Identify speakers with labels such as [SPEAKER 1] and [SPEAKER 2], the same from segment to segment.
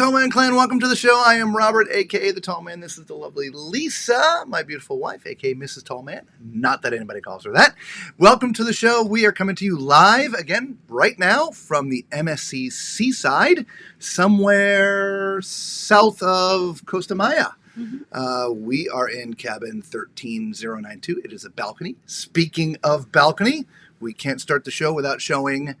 [SPEAKER 1] Tall Man Clan, welcome to the show. I am Robert, aka the Tall Man. This is the lovely Lisa, my beautiful wife, aka Mrs. Tall Man. Not that anybody calls her that. Welcome to the show. We are coming to you live again right now from the MSC Seaside, somewhere south of Costa Maya. We are in cabin 13092. It is a balcony. Speaking of balcony, we can't start the show without showing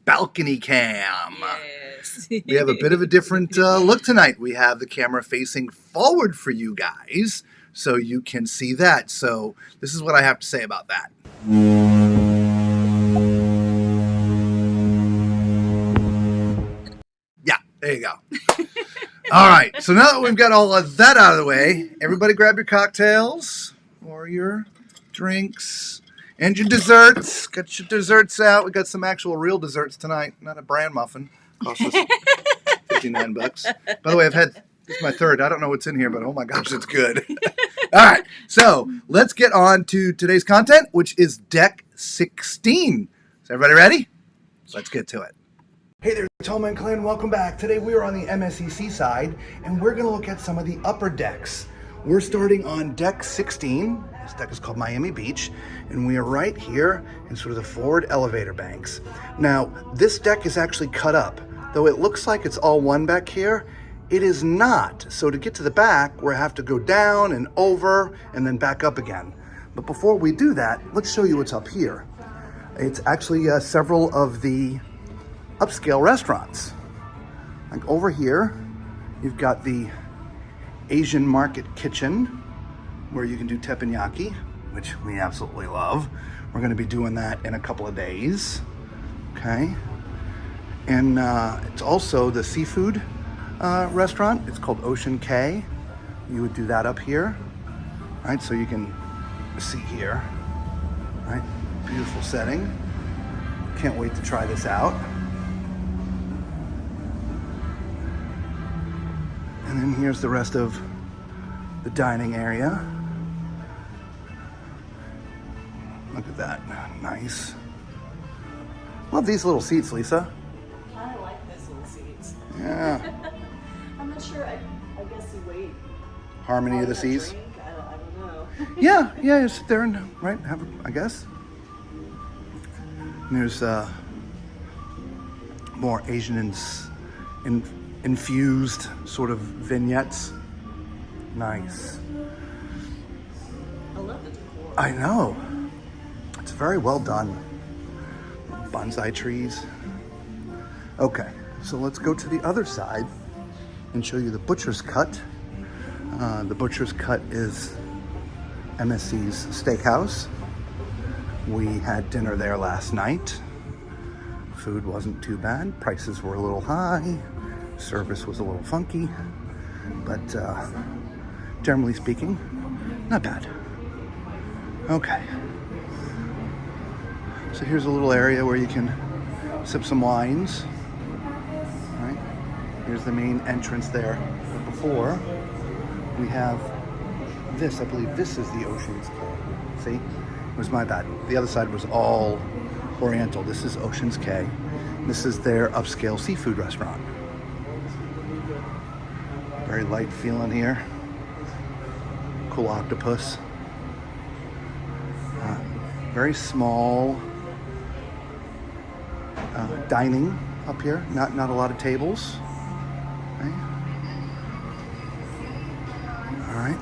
[SPEAKER 1] balcony cam.
[SPEAKER 2] Yes.
[SPEAKER 1] We have a bit of a different look tonight. We have the camera facing forward for you guys, so you can see that. So this is what I have to say about that. Yeah, there you go. All right, so now that we've got all of that out of the way, everybody grab your cocktails or your drinks. And your desserts. Get your desserts out. We got some actual real desserts tonight. Not a bran muffin. Cost us $59. By the way, this is my third. I don't know what's in here, but oh my gosh, it's good. All right. So let's get on to today's content, which is Deck 16. Is everybody ready? Let's get to it. Hey there, Tall Man Clan. Welcome back. Today we are on the MSC Seaside, and we're going to look at some of the upper decks. We're starting on Deck 16. This deck is called Miami Beach, and we are right here in sort of the forward elevator banks. Now, this deck is actually cut up. Though it looks like it's all one back here, it is not. So to get to the back, we have to go down and over and then back up again. But before we do that, let's show you what's up here. It's actually several of the upscale restaurants. Like over here, you've got the Asian Market Kitchen, where you can do teppanyaki, which we absolutely love. We're going to be doing that in a couple of days, okay? And it's also the seafood restaurant. It's called Ocean Cay. You would do that up here, right? So you can see here, right? Beautiful setting. Can't wait to try this out. And then here's the rest of the dining area. Look at that, nice. Love these little seats, Lisa.
[SPEAKER 2] I like these little seats.
[SPEAKER 1] Yeah.
[SPEAKER 2] I'm not sure, I guess you wait.
[SPEAKER 1] Harmony of the seas.
[SPEAKER 2] Drink? I don't know.
[SPEAKER 1] Yeah, you sit there and, right, have a, I guess. And there's more Asian infused sort of vignettes. Nice.
[SPEAKER 2] I love the decor.
[SPEAKER 1] I know. It's very well done. Bonsai trees. Okay, so let's go to the other side and show you the butcher's cut. The butcher's cut is MSC's Steakhouse. We had dinner there last night. Food wasn't too bad. Prices were a little high. Service was a little funky. But generally speaking, not bad. Okay. So here's a little area where you can sip some wines. Right? Here's the main entrance there. But before, we have this. I believe this is the Ocean's Cay. See? It was my bad. The other side was all Oriental. This is Ocean's Cay. This is their upscale seafood restaurant. Very light feeling here. Cool octopus. Very small dining up here. Not a lot of tables. Okay. All right.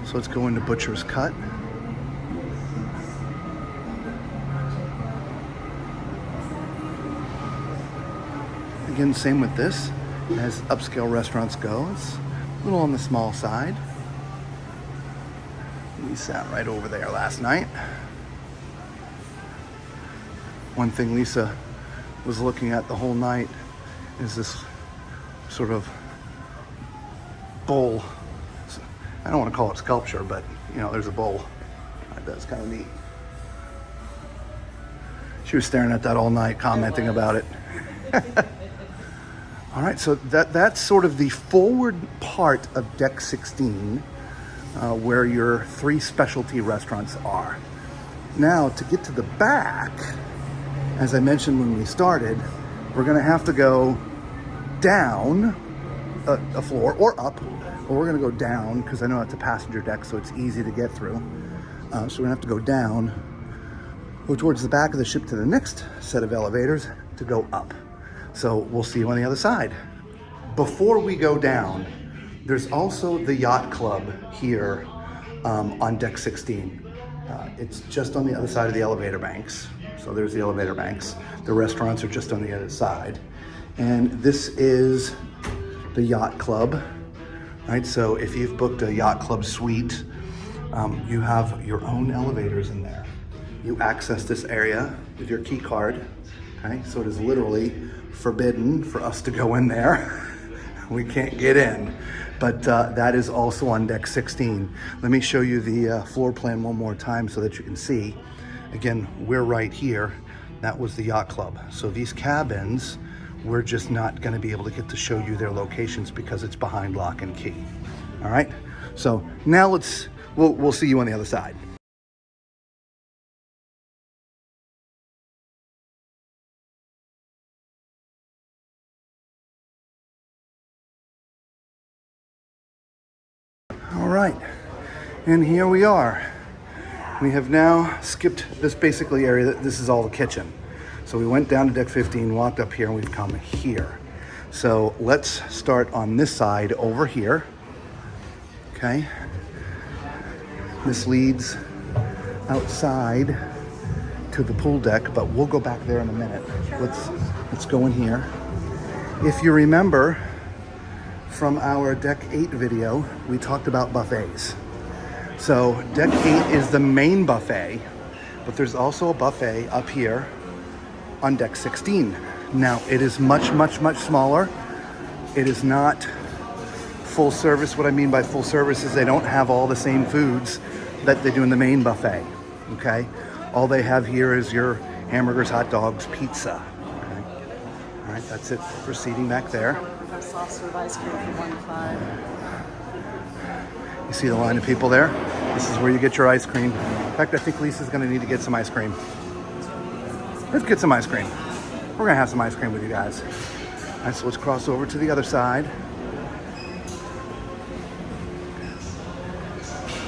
[SPEAKER 1] So let's go into Butcher's Cut. Again, same with this. As upscale restaurants go, it's a little on the small side. We sat right over there last night. One thing Lisa was looking at the whole night is this sort of bowl. I don't want to call it sculpture, but you know, there's a bowl. That's kind of neat. She was staring at that all night, commenting about it. All right, so that's sort of the forward part of Deck 16, where your three specialty restaurants are. Now, to get to the back, as I mentioned when we started, we're gonna have to go down a floor or up, but we're going to go down because I know it's a passenger deck, so it's easy to get through. So we're going to have to go down, go towards the back of the ship to the next set of elevators to go up. So we'll see you on the other side. Before we go down, there's also the yacht club here on deck 16. It's just on the other side of the elevator banks. So there's the elevator banks. The restaurants are just on the other side. And this is the yacht club, right? So if you've booked a yacht club suite, you have your own elevators in there. You access this area with your key card, okay? So it is literally forbidden for us to go in there. We can't get in, but that is also on deck 16. Let me show you the floor plan one more time so that you can see. Again, we're right here. That was the yacht club. So these cabins, we're just not gonna be able to get to show you their locations because it's behind lock and key. All right, so now we'll see you on the other side. All right, and here we are. We have now skipped this basically area. This is all the kitchen. So we went down to deck 15, walked up here, and we've come here. So let's start on this side over here. Okay. This leads outside to the pool deck, but we'll go back there in a minute. Let's go in here. If you remember from our deck 8 video, we talked about buffets. So deck 8 is the main buffet, but there's also a buffet up here on deck 16. Now it is much, much, much smaller. It is not full service. What I mean by full service is they don't have all the same foods that they do in the main buffet, okay? All they have here is your hamburgers, hot dogs, pizza, okay? All right, that's it for seating back there.
[SPEAKER 2] Soft serve ice cream from 1 to 5.
[SPEAKER 1] You see the line of people there? This is where you get your ice cream. In fact, I think Lisa's gonna need to get some ice cream. Let's get some ice cream. We're gonna have some ice cream with you guys. All right, so let's cross over to the other side.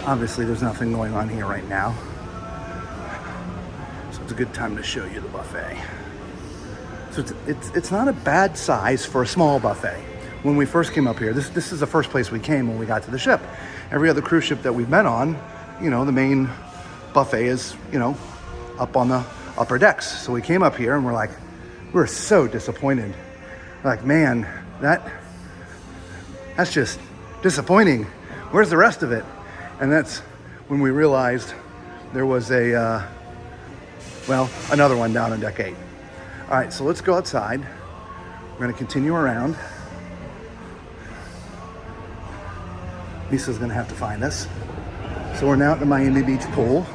[SPEAKER 1] Obviously, there's nothing going on here right now. So it's a good time to show you the buffet. So it's not a bad size for a small buffet. When we first came up here, this is the first place we came when we got to the ship. Every other cruise ship that we've been on, you know, the main buffet is, you know, up on the upper decks. So we came up here and we're so disappointed. We're like, man, that's just disappointing. Where's the rest of it? And that's when we realized there was another one down on deck 8. All right, so let's go outside. We're gonna continue around. Lisa's gonna have to find us. So we're now at the Miami Beach pool.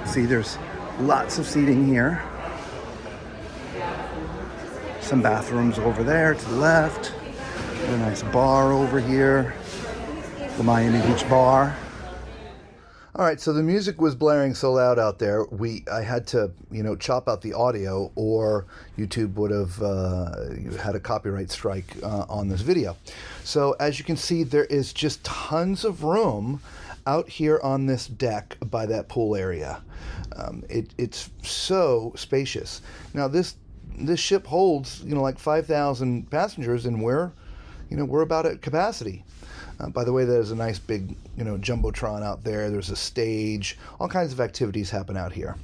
[SPEAKER 1] See, there's lots of seating here. Some bathrooms over there to the left. A nice bar over here. The Miami Beach bar. All right, so the music was blaring so loud out there, I had to, chop out the audio, or YouTube would have had a copyright strike on this video. So as you can see, there is just tons of room out here on this deck by that pool area. It's so spacious. Now this ship holds, like 5,000 passengers, and we're about at capacity. By the way, there's a nice big, jumbotron out there. There's a stage. All kinds of activities happen out here.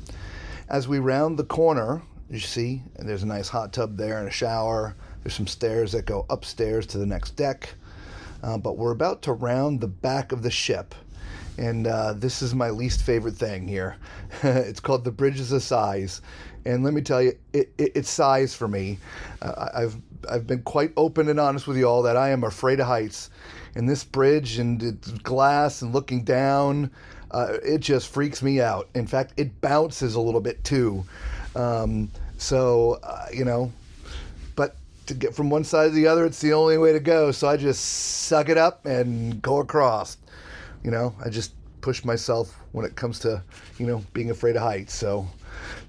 [SPEAKER 1] As we round the corner, you see, and there's a nice hot tub there and a shower. There's some stairs that go upstairs to the next deck. But we're about to round the back of the ship. And this is my least favorite thing here. It's called the Bridges of Sighs. And let me tell you, it's sighs for me. I've been quite open and honest with you all that I am afraid of heights. And this bridge and it's glass and looking down, it just freaks me out. In fact, it bounces a little bit too. But to get from one side to the other, it's the only way to go. So I just suck it up and go across. I just push myself when it comes to, being afraid of heights. So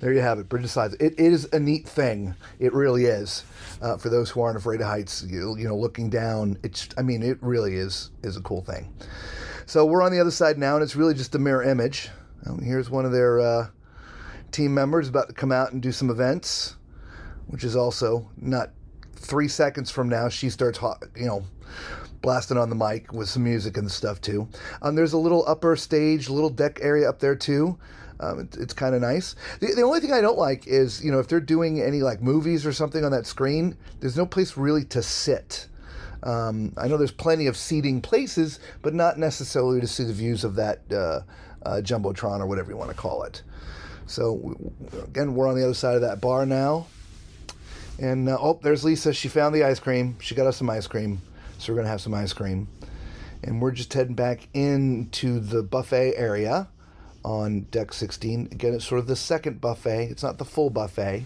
[SPEAKER 1] there you have it. Bridge of Sighs. It is a neat thing. It really is. For those who aren't afraid of heights, looking down, it really is a cool thing. So we're on the other side now, and it's really just a mirror image. Here's one of their team members about to come out and do some events, which is also not 3 seconds from now. She starts, blasting on the mic with some music and stuff too. There's a little upper stage, little deck area up there too. It's kind of nice. The only thing I don't like is, if they're doing any like movies or something on that screen, there's no place really to sit. I know there's plenty of seating places, but not necessarily to see the views of that Jumbotron or whatever you want to call it. So again, we're on the other side of that bar now. And there's Lisa. She found the ice cream. She got us some ice cream. So we're going to have some ice cream. And we're just heading back into the buffet area on deck 16. Again, it's sort of the second buffet. It's not the full buffet.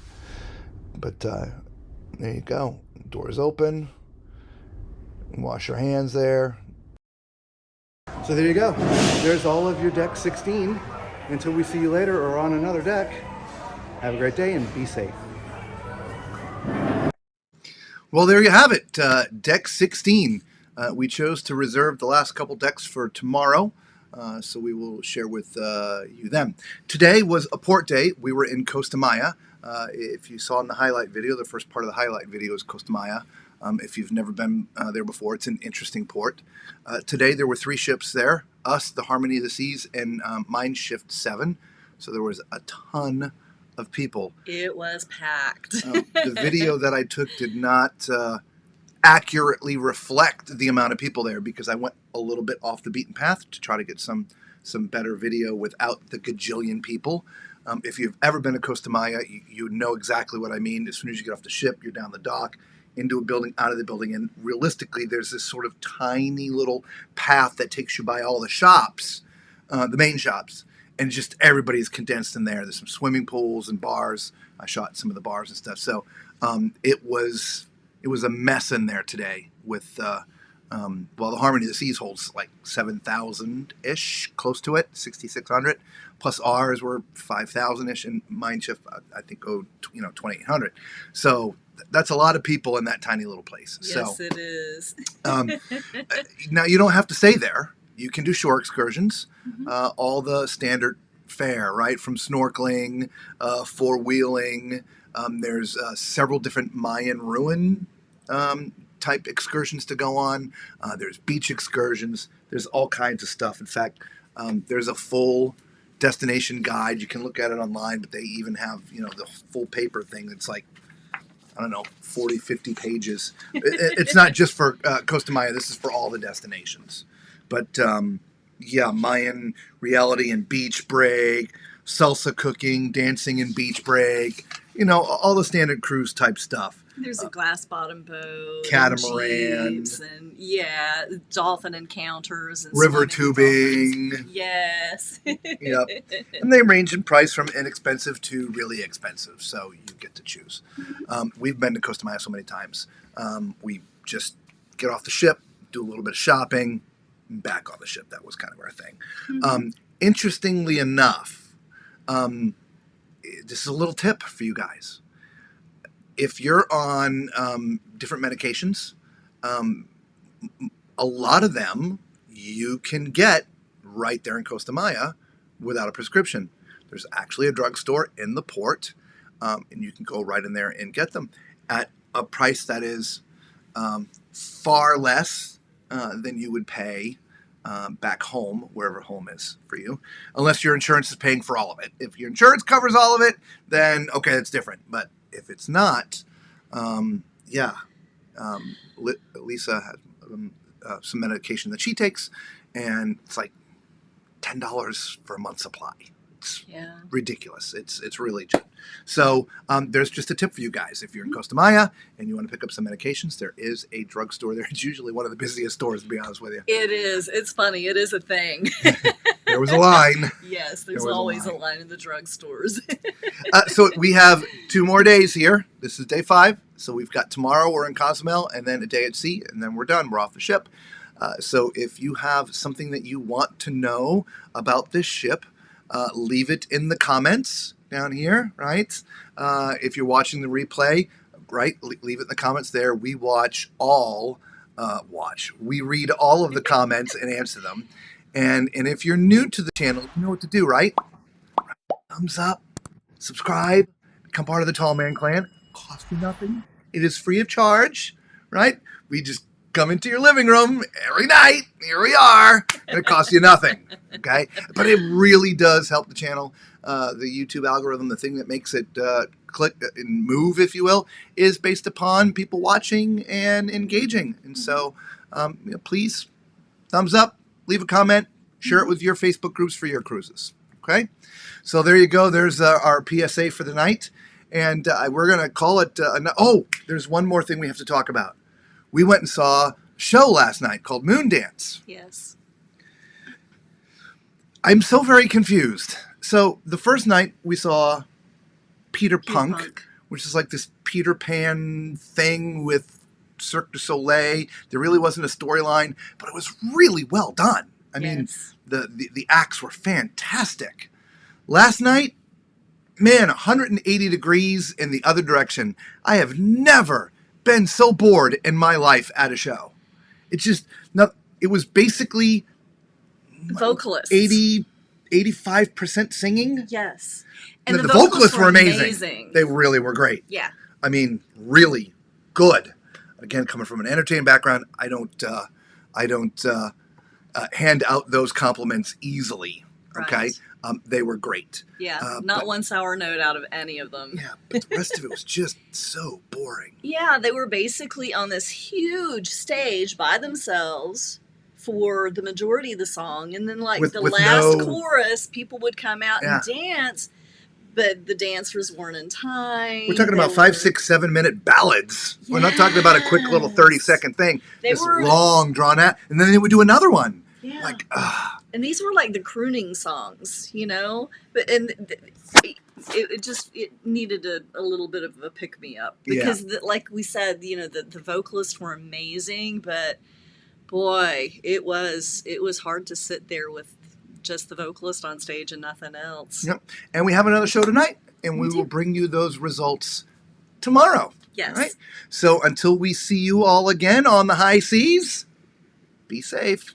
[SPEAKER 1] But there you go. Doors open. Wash your hands there. So there you go. There's all of your deck 16. Until we see you later or on another deck, have a great day and be safe. Well, there you have it. Deck 16. We chose to reserve the last couple decks for tomorrow, so we will share with you them. Today was a port day. We were in Costa Maya. If you saw in the highlight video, the first part of the highlight video is Costa Maya. If you've never been there before, it's an interesting port. Today there were 3 ships there, us, the Harmony of the Seas, and Mein Shift 7. So there was a ton of people.
[SPEAKER 2] It was packed.
[SPEAKER 1] The video that I took did not accurately reflect the amount of people there because I went a little bit off the beaten path to try to get some better video without the gajillion people. If you've ever been to Costa Maya, you know exactly what I mean. As soon as you get off the ship, you're down the dock, into a building, out of the building, and realistically, there's this sort of tiny little path that takes you by all the shops, the main shops. And just everybody's condensed in there. There's some swimming pools and bars. I shot some of the bars and stuff. So it was a mess in there today with, the Harmony of the Seas holds like 7,000-ish, close to it, 6,600. Plus ours were 5,000-ish, and Mein Shift, I think, 2,800. So that's a lot of people in that tiny little place.
[SPEAKER 2] Yes, it is.
[SPEAKER 1] Now, you don't have to stay there. You can do shore excursions, all the standard fare, right? From snorkeling, four-wheeling. There's several different Mayan ruin type excursions to go on. There's beach excursions. There's all kinds of stuff. In fact, there's a full destination guide. You can look at it online, but they even have, the full paper thing. It's like, 40, 50 pages. It's not just for Costa Maya. This is for all the destinations. But, Mayan reality and beach break, salsa cooking, dancing and beach break, all the standard cruise type stuff.
[SPEAKER 2] There's a glass bottom boat,
[SPEAKER 1] catamaran,
[SPEAKER 2] and dolphin encounters, and
[SPEAKER 1] river tubing.
[SPEAKER 2] Yes.
[SPEAKER 1] Yep. And they range in price from inexpensive to really expensive, so you get to choose. We've been to Costa Maya so many times. We just get off the ship, do a little bit of shopping, and back on the ship. That was kind of our thing. Interestingly enough, this is a little tip for you guys. If you're on different medications, a lot of them you can get right there in Costa Maya without a prescription. There's actually a drugstore in the port, and you can go right in there and get them at a price that is far less than you would pay back home, wherever home is for you, unless your insurance is paying for all of it. If your insurance covers all of it, then okay, that's different. But if it's not, Lisa has some medication that she takes, and it's like $10 for a month's supply. It's ridiculous. It's really cheap. So there's just a tip for you guys. If you're in Costa Maya and you want to pick up some medications, there is a drugstore there. It's usually one of the busiest stores, to be honest with you.
[SPEAKER 2] It is. It's funny. It is a thing.
[SPEAKER 1] There was a line.
[SPEAKER 2] Yes, there's always a line in the drugstores.
[SPEAKER 1] So we have 2 more days here. This is day 5. So we've got tomorrow we're in Cozumel, and then a day at sea, and then we're done. We're off the ship. So if you have something that you want to know about this ship, leave it in the comments down here, right? If you're watching the replay, right, leave it in the comments there. We we read all of the comments and answer them. And if you're new to the channel, you know what to do, right? Thumbs up, subscribe, become part of the Tall Man Clan. Cost you nothing. It is free of charge, right? We just come into your living room every night. Here we are, and it costs you nothing. Okay, but it really does help the channel. The YouTube algorithm, the thing that makes it click and move, if you will, is based upon people watching and engaging. And so, please, thumbs up, leave a comment, share it with your Facebook groups for your cruises. Okay, so there you go. There's our PSA for the night, and we're gonna call it. Oh, there's one more thing we have to talk about. We went and saw a show last night called Moon Dance.
[SPEAKER 2] Yes.
[SPEAKER 1] I'm so very confused. So the first night we saw Peter Punk, which is like this Peter Pan thing with Cirque du Soleil. There really wasn't a storyline, but it was really well done. I mean, the acts were fantastic. Last night, man, 180 degrees in the other direction. I have never been so bored in my life at a show. It's just, it was basically
[SPEAKER 2] vocalists.
[SPEAKER 1] 85% singing.
[SPEAKER 2] Yes.
[SPEAKER 1] And the vocalists were amazing. They really were great.
[SPEAKER 2] Yeah.
[SPEAKER 1] I mean, really good. Again, coming from an entertainment background, I don't hand out those compliments easily. Okay.
[SPEAKER 2] Right.
[SPEAKER 1] They were great.
[SPEAKER 2] Yeah. Not one sour note out of any of them.
[SPEAKER 1] Yeah. But the rest of it was just so boring.
[SPEAKER 2] Yeah. They were basically on this huge stage by themselves for the majority of the song. And then like the last chorus, people would come out and dance, but the dancers weren't in time.
[SPEAKER 1] We're talking about 5, 6, 7 minute ballads. Yes. We're not talking about a quick little 30-second thing. They were long, drawn out. And then they would do another one.
[SPEAKER 2] Yeah.
[SPEAKER 1] Like,
[SPEAKER 2] and these were like the crooning songs, you know? But it needed a little bit of a pick-me-up. Because like we said, you know, the vocalists were amazing, but boy, it was hard to sit there with just the vocalist on stage and nothing else.
[SPEAKER 1] Yep. And we have another show tonight, and we will bring you those results tomorrow.
[SPEAKER 2] Yes.
[SPEAKER 1] All right? So until we see you all again on the high seas, be safe.